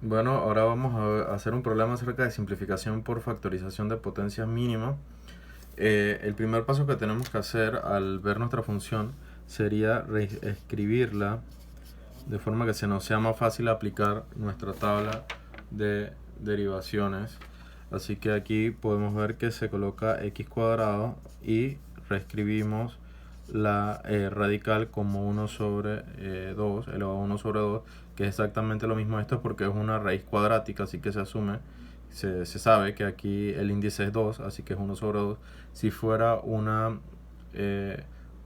Bueno, ahora vamos a hacer un problema acerca de simplificación por factorización de potencias mínima. El primer paso que tenemos que hacer al ver nuestra función sería reescribirla de forma que se nos sea más fácil aplicar nuestra tabla de derivaciones. Así que aquí podemos ver que se coloca x cuadrado y reescribimos la radical como 1 sobre 2 elevado a 1 sobre 2, que es exactamente lo mismo. Esto porque es una raíz cuadrática, así que se asume, se sabe que aquí el índice es 2, así que es 1 sobre 2. Si fuera una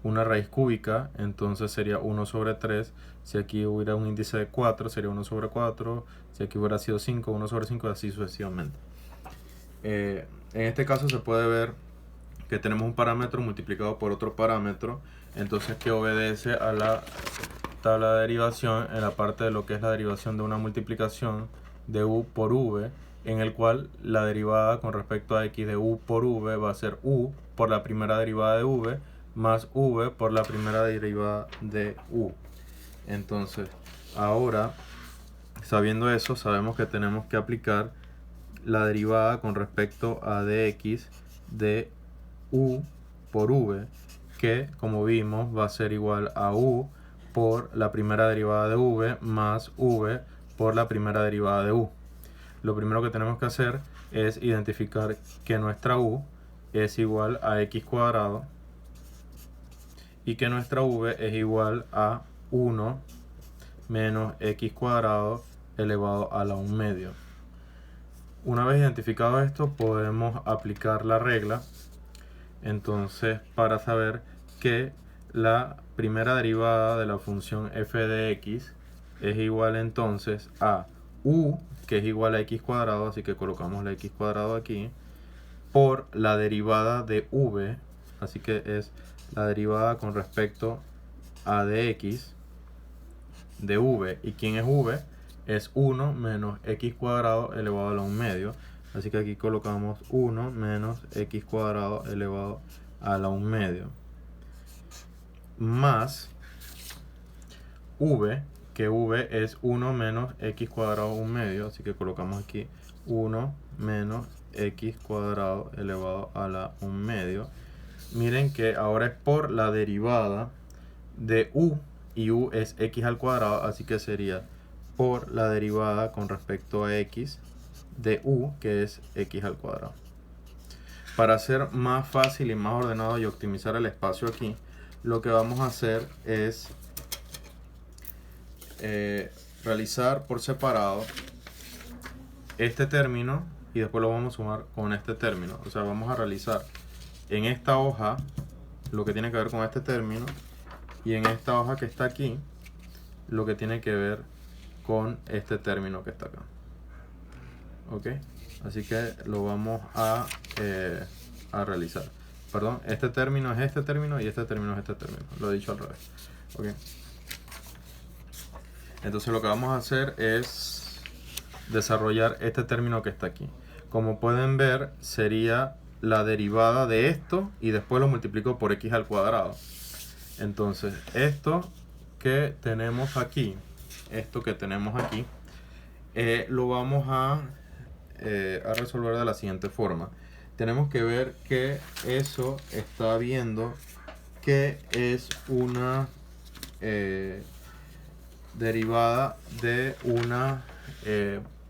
raíz cúbica, entonces sería 1 sobre 3. Si aquí hubiera un índice de 4, sería 1 sobre 4. Si aquí hubiera sido 5, 1 sobre 5, así sucesivamente. En este caso se puede ver que tenemos un parámetro multiplicado por otro parámetro, entonces que obedece a la tabla de derivación en la parte de lo que es la derivación de una multiplicación de u por v, en el cual la derivada con respecto a x de u por v va a ser u por la primera derivada de v más v por la primera derivada de u. Entonces, ahora, sabiendo eso, sabemos que tenemos que aplicar la derivada con respecto a dx de u por v, que como vimos va a ser igual a u por la primera derivada de v más v por la primera derivada de u. Lo primero que tenemos que hacer es identificar que nuestra u es igual a x cuadrado y que nuestra v es igual a 1 menos x cuadrado elevado a la 1 medio. Una vez identificado esto, podemos aplicar la regla. Entonces, para saber que la primera derivada de la función f de x es igual entonces a u, que es igual a x cuadrado, así que colocamos la x cuadrado aquí, por la derivada de v, así que es la derivada con respecto a dx de v. ¿Y quién es v? Es 1 menos x cuadrado elevado a la 1 medio. Así que aquí colocamos 1 menos x cuadrado elevado a la 1 medio. Más v, que v es 1 menos x cuadrado 1 medio. Así que colocamos aquí 1 menos x cuadrado elevado a la 1 medio. Miren que ahora es por la derivada de u, y u es x al cuadrado, así que sería por la derivada con respecto a x de u, que es x al cuadrado. Para hacer más fácil y más ordenado y optimizar el espacio aquí, lo que vamos a hacer es realizar por separado este término y después lo vamos a sumar con este término. O sea, vamos a realizar en esta hoja lo que tiene que ver con este término, y en esta hoja que está aquí lo que tiene que ver con este término que está acá. Ok, así que lo vamos a realizar. Perdón, este término es este término y este término es este término. Lo he dicho al revés. Ok, entonces lo que vamos a hacer es desarrollar este término que está aquí. Como pueden ver, sería la derivada de esto y después lo multiplico por x al cuadrado. Entonces, esto que tenemos aquí, lo vamos a resolver de la siguiente forma. Tenemos que ver que eso está viendo que es una derivada de una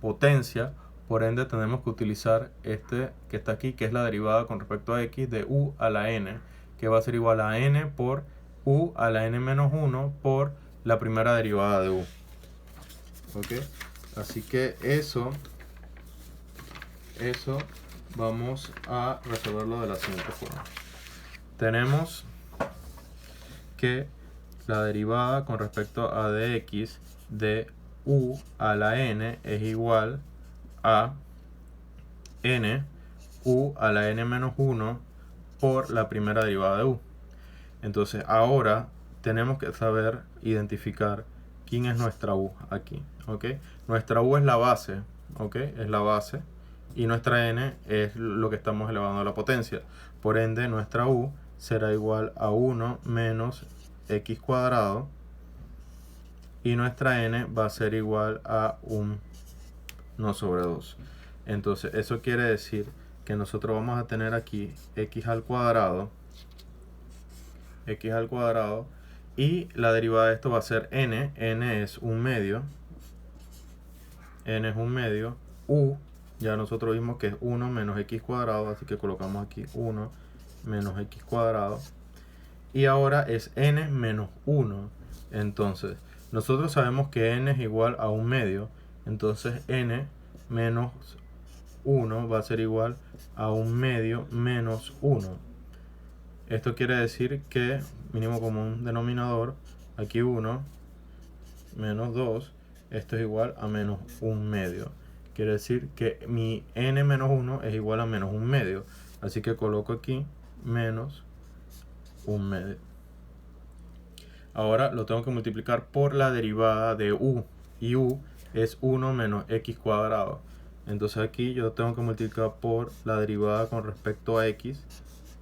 potencia. Por ende tenemos que utilizar este que está aquí, que es la derivada con respecto a x de u a la n, que va a ser igual a n por u a la n menos 1 por la primera derivada de u. Ok, así que eso vamos a resolverlo de la siguiente forma. Tenemos que la derivada con respecto a dx de u a la n es igual a n u a la n menos 1 por la primera derivada de u. Entonces ahora tenemos que saber identificar quién es nuestra u aquí. ¿Okay? Nuestra u es la base, ¿okay? Es la base, y nuestra n es lo que estamos elevando a la potencia. Por ende, nuestra u será igual a 1 menos x cuadrado, y nuestra n va a ser igual a 1 no sobre 2. Entonces eso quiere decir que nosotros vamos a tener aquí x al cuadrado, y la derivada de esto va a ser n es un medio, u, ya nosotros vimos que es 1 menos x cuadrado, así que colocamos aquí 1 menos x cuadrado, y ahora es n menos 1. Entonces nosotros sabemos que n es igual a un medio, entonces n menos 1 va a ser igual a un medio menos 1. Esto quiere decir que mínimo común denominador, aquí 1 menos 2, esto es igual a menos un medio. Quiere decir que mi n menos 1 es igual a menos un medio. Así que coloco aquí menos un medio. Ahora lo tengo que multiplicar por la derivada de u. Y u es 1 menos x cuadrado. Entonces aquí yo tengo que multiplicar por la derivada con respecto a x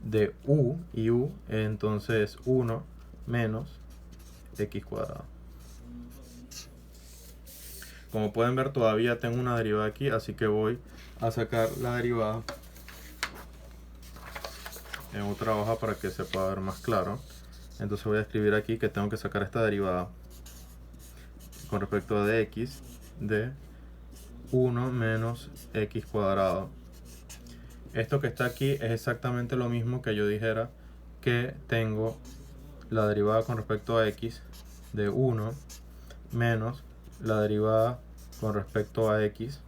de u. Y u entonces es 1 menos x cuadrado. Como pueden ver, todavía tengo una derivada aquí, así que voy a sacar la derivada en otra hoja para que se pueda ver más claro. Entonces voy a escribir aquí que tengo que sacar esta derivada con respecto a dx de 1 menos x cuadrado. Esto que está aquí es exactamente lo mismo que yo dijera que tengo la derivada con respecto a x de 1 menos la derivada con respecto a x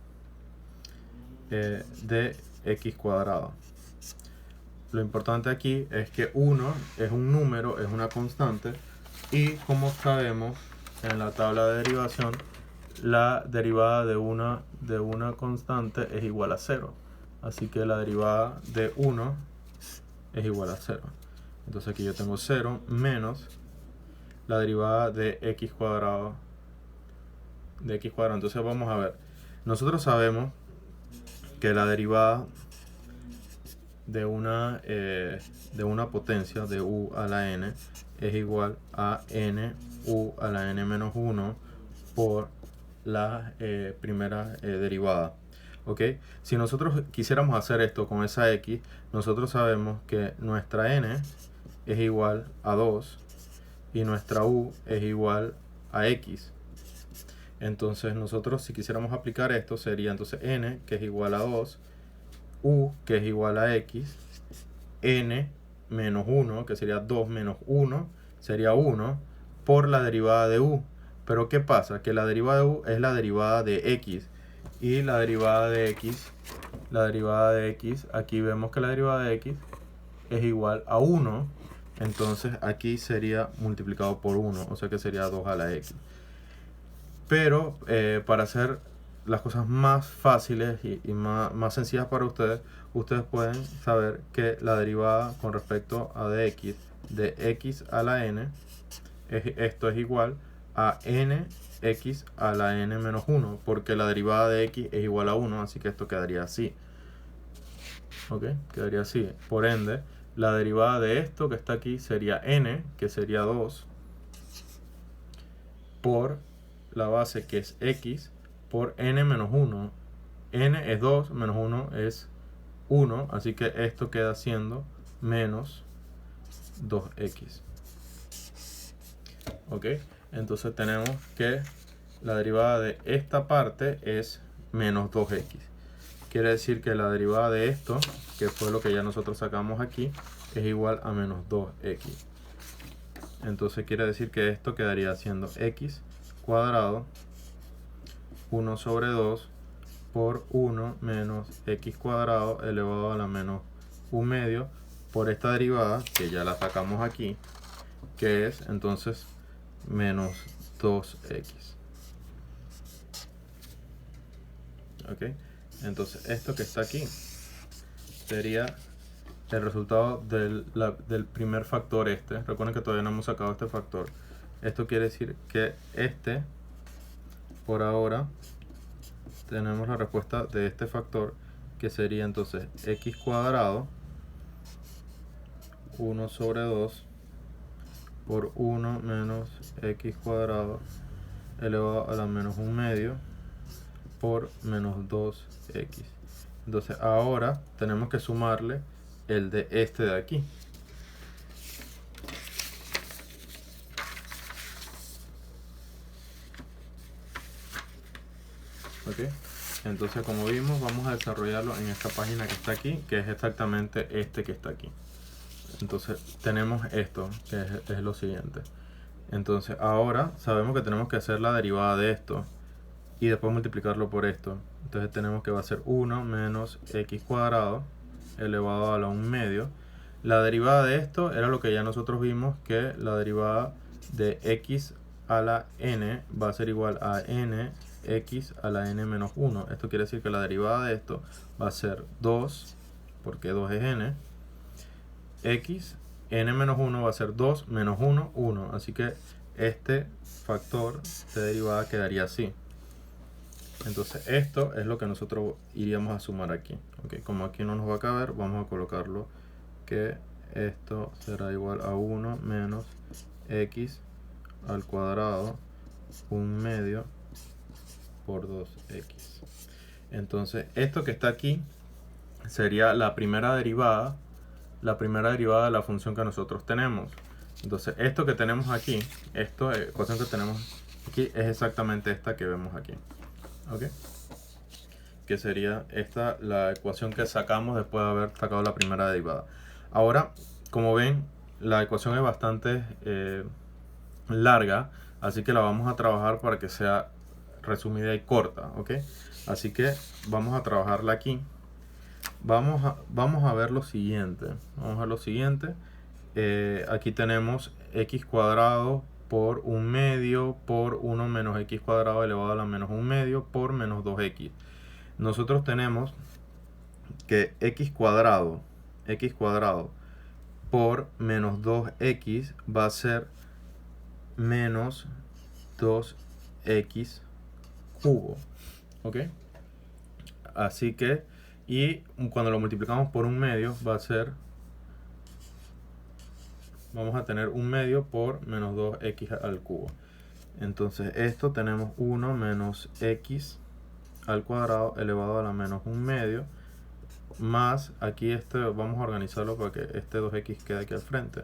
de x cuadrado. Lo importante aquí es que 1 es un número, es una constante, y como sabemos en la tabla de derivación, la derivada de una constante es igual a 0. Así que la derivada de 1 es igual a 0. Entonces aquí yo tengo 0 menos la derivada de x cuadrado. Entonces vamos a ver. Nosotros sabemos que la derivada de una potencia de u a la n es igual a n u a la n menos 1 por la primera derivada. ¿Ok? Si nosotros quisiéramos hacer esto con esa x, nosotros sabemos que nuestra n es igual a 2 y nuestra u es igual a x. Entonces nosotros, si quisiéramos aplicar esto, sería entonces n, que es igual a 2, u, que es igual a x, n menos 1, que sería 2 menos 1, sería 1, por la derivada de u. Pero ¿qué pasa? Que la derivada de u es la derivada de x, y la derivada de x, aquí vemos que la derivada de x es igual a 1, entonces aquí sería multiplicado por 1, o sea que sería 2 a la x. Pero para hacer las cosas más fáciles y más sencillas para ustedes, ustedes pueden saber que la derivada con respecto a dx de x a la n, esto es igual a nx a la n menos 1, porque la derivada de x es igual a 1, así que esto quedaría así. ¿Ok? Quedaría así. Por ende, la derivada de esto que está aquí sería n, que sería 2, por la base que es x, por n menos 1. N es 2, menos 1 es 1, así que esto queda siendo menos 2x. ¿Ok? Entonces tenemos que la derivada de esta parte es menos 2x. Quiere decir que la derivada de esto, que fue lo que ya nosotros sacamos aquí, es igual a menos 2x. Entonces quiere decir que esto quedaría siendo x cuadrado 1 sobre 2 por 1 menos x cuadrado elevado a la menos 1 medio por esta derivada que ya la sacamos aquí, que es entonces menos 2x. ¿Ok? Entonces esto que está aquí sería el resultado del primer factor este. Recuerden que todavía no hemos sacado este factor. Esto quiere decir que este, por ahora, tenemos la respuesta de este factor, que sería entonces x cuadrado 1 sobre 2 por 1 menos x cuadrado elevado a la menos 1 medio por menos 2x. Entonces ahora tenemos que sumarle el de este de aquí. ¿Ok? Entonces, como vimos, vamos a desarrollarlo en esta página que está aquí, que es exactamente este que está aquí. Entonces tenemos esto, que es lo siguiente. Entonces ahora sabemos que tenemos que hacer la derivada de esto y después multiplicarlo por esto. Entonces tenemos que va a ser 1 menos x cuadrado elevado a la 1 medio. La derivada de esto era lo que ya nosotros vimos, que la derivada de x a la n va a ser igual a n x a la n menos 1. Esto quiere decir que la derivada de esto va a ser 2, porque 2 es n, x, n menos 1 va a ser 2 menos 1, 1. Así que este factor de derivada quedaría así. Entonces esto es lo que nosotros iríamos a sumar aquí. ¿Okay? Como aquí no nos va a caber, vamos a colocarlo que esto será igual a 1 menos x al cuadrado 1 medio por 2x. Entonces esto que está aquí sería la primera derivada de la función que nosotros tenemos. Entonces esto que tenemos aquí, esta ecuación que tenemos aquí es exactamente esta que vemos aquí. ¿Ok? Que sería esta la ecuación que sacamos después de haber sacado la primera derivada. Ahora, como ven, la ecuación es bastante larga, así que la vamos a trabajar para que sea resumida y corta. ¿Ok? Así que vamos a trabajarla aquí. Vamos a ver lo siguiente. Aquí tenemos x cuadrado por 1 medio por 1 menos x cuadrado elevado a la menos 1 medio por menos 2x. Nosotros tenemos que x cuadrado por menos 2x va a ser menos 2x cubo. ¿Ok? Así que, y cuando lo multiplicamos por 1 medio va a ser, vamos a tener 1 medio por menos 2x al cubo. Entonces esto tenemos 1 menos x al cuadrado elevado a la menos 1 medio, más aquí vamos a organizarlo para que este 2x quede aquí al frente,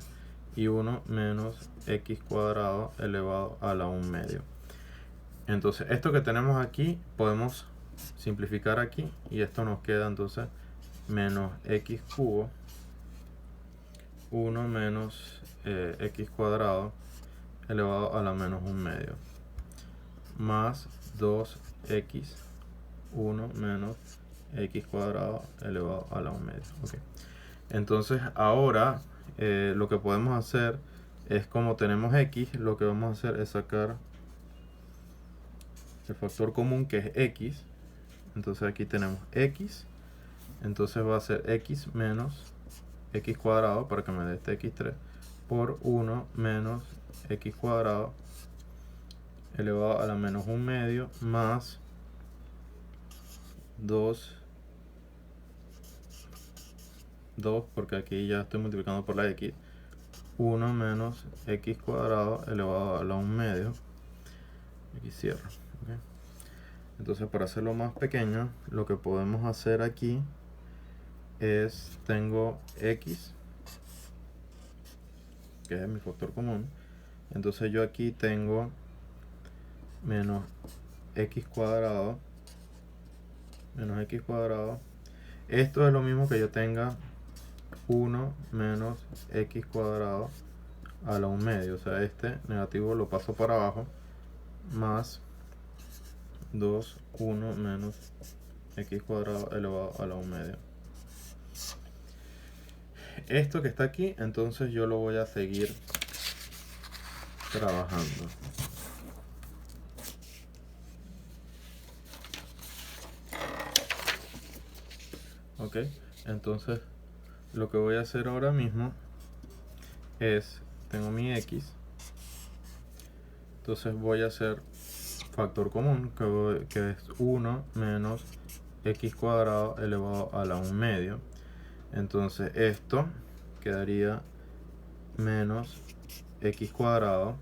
y 1 menos x cuadrado elevado a la 1 medio. Entonces esto que tenemos aquí podemos simplificar aquí y esto nos queda entonces menos x cubo 1 menos x cuadrado elevado a la menos 1 medio más 2x 1 menos x cuadrado elevado a la 1 medio. Okay. Entonces ahora lo que podemos hacer es, como tenemos x, lo que vamos a hacer es sacar el factor común, que es x. Entonces aquí tenemos x, entonces va a ser x menos x cuadrado, para que me dé este x3, por 1 menos x cuadrado elevado a la menos 1 medio más 2, porque aquí ya estoy multiplicando por la x, 1 menos x cuadrado elevado a la 1 medio. Aquí cierro. ¿Okay? Entonces, para hacerlo más pequeño, lo que podemos hacer aquí es, tengo x, que es mi factor común. Entonces yo aquí tengo menos x cuadrado Esto es lo mismo que yo tenga 1 menos x cuadrado a la 1 medio. O sea, este negativo lo paso para abajo, más 2, 1 menos x cuadrado elevado a la 1 medio. Esto que está aquí, entonces yo lo voy a seguir trabajando. Ok, entonces lo que voy a hacer ahora mismo es, tengo mi x, entonces voy a hacer factor común, que es 1 menos x cuadrado elevado a la 1 medio. Entonces esto quedaría menos x cuadrado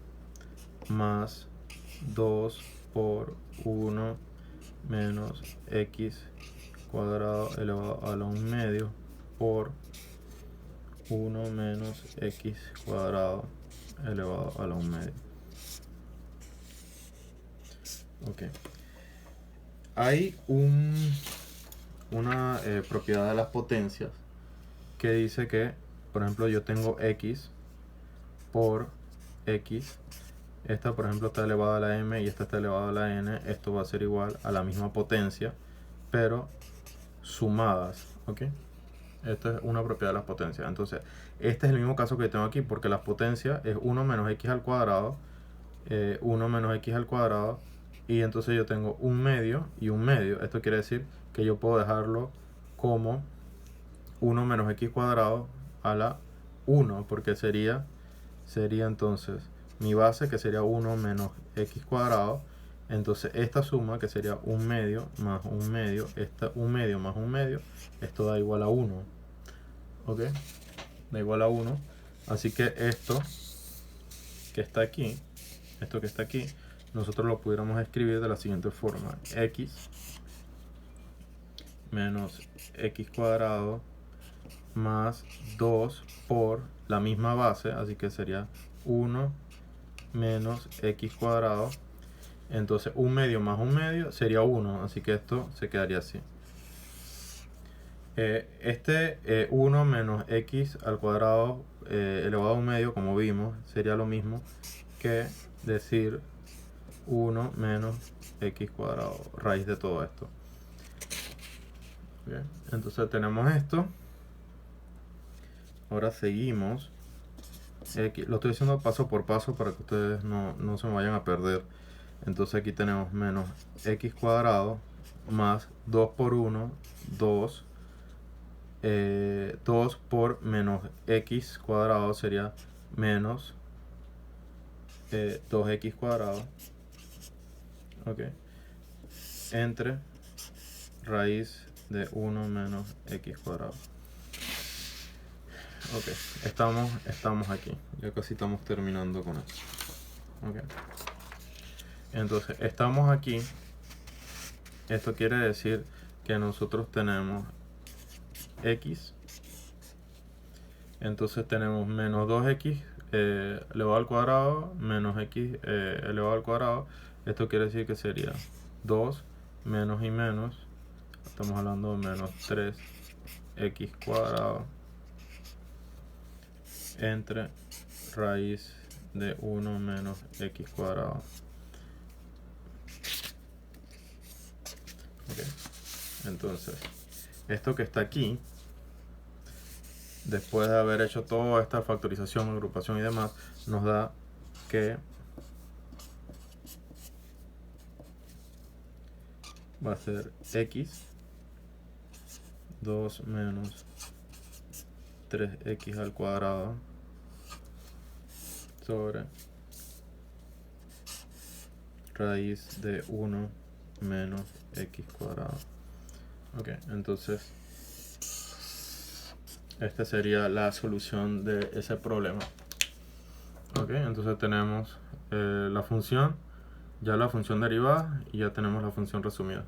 más 2 por 1 menos x cuadrado elevado a la 1 medio por 1 menos x cuadrado elevado a la 1 medio. Ok. Hay una propiedad de las potencias que dice que, por ejemplo, yo tengo x por x. Esta, por ejemplo, está elevada a la m y esta está elevada a la n. Esto va a ser igual a la misma potencia, pero sumadas. ¿Ok? Esta es una propiedad de las potencias. Entonces, este es el mismo caso que tengo aquí, porque las potencias es 1 menos x al cuadrado, 1 menos x al cuadrado, y entonces yo tengo un medio y un medio. Esto quiere decir que yo puedo dejarlo como 1 menos x cuadrado a la 1, porque sería entonces mi base, que sería 1 menos x cuadrado. Entonces esta suma, que sería un medio más un medio, un medio más un medio, esto da igual a 1. ¿Ok? Da igual a 1. Así que esto que está aquí, nosotros lo pudiéramos escribir de la siguiente forma: x menos x cuadrado más 2 por la misma base, así que sería 1 menos x cuadrado. Entonces un medio más un medio sería 1, así que esto se quedaría así. 1 menos x al cuadrado elevado a un medio, como vimos, sería lo mismo que decir 1 menos x cuadrado, raíz de todo esto. Bien, entonces tenemos esto. Ahora seguimos. Lo estoy haciendo paso por paso para que ustedes no se me vayan a perder. Entonces aquí tenemos menos x cuadrado más 2 por 1, 2. 2 por menos x cuadrado sería menos 2x cuadrado. Ok. Entre raíz de 1 menos x cuadrado. Ok, estamos aquí. Ya casi estamos terminando con esto. Ok. Entonces, estamos aquí. Esto quiere decir que nosotros tenemos x. Entonces tenemos menos 2x elevado al cuadrado menos x elevado al cuadrado. Esto quiere decir que sería 2 menos y menos. Estamos hablando de menos 3x cuadrado entre raíz de 1 menos x cuadrado. Okay. Entonces, esto que está aquí, después de haber hecho toda esta factorización, agrupación y demás, nos da que va a ser x 2 menos 3x al cuadrado sobre raíz de 1 menos x cuadrado. Ok, entonces esta sería la solución de ese problema. Ok, entonces tenemos la función, ya la función derivada, y ya tenemos la función resumida.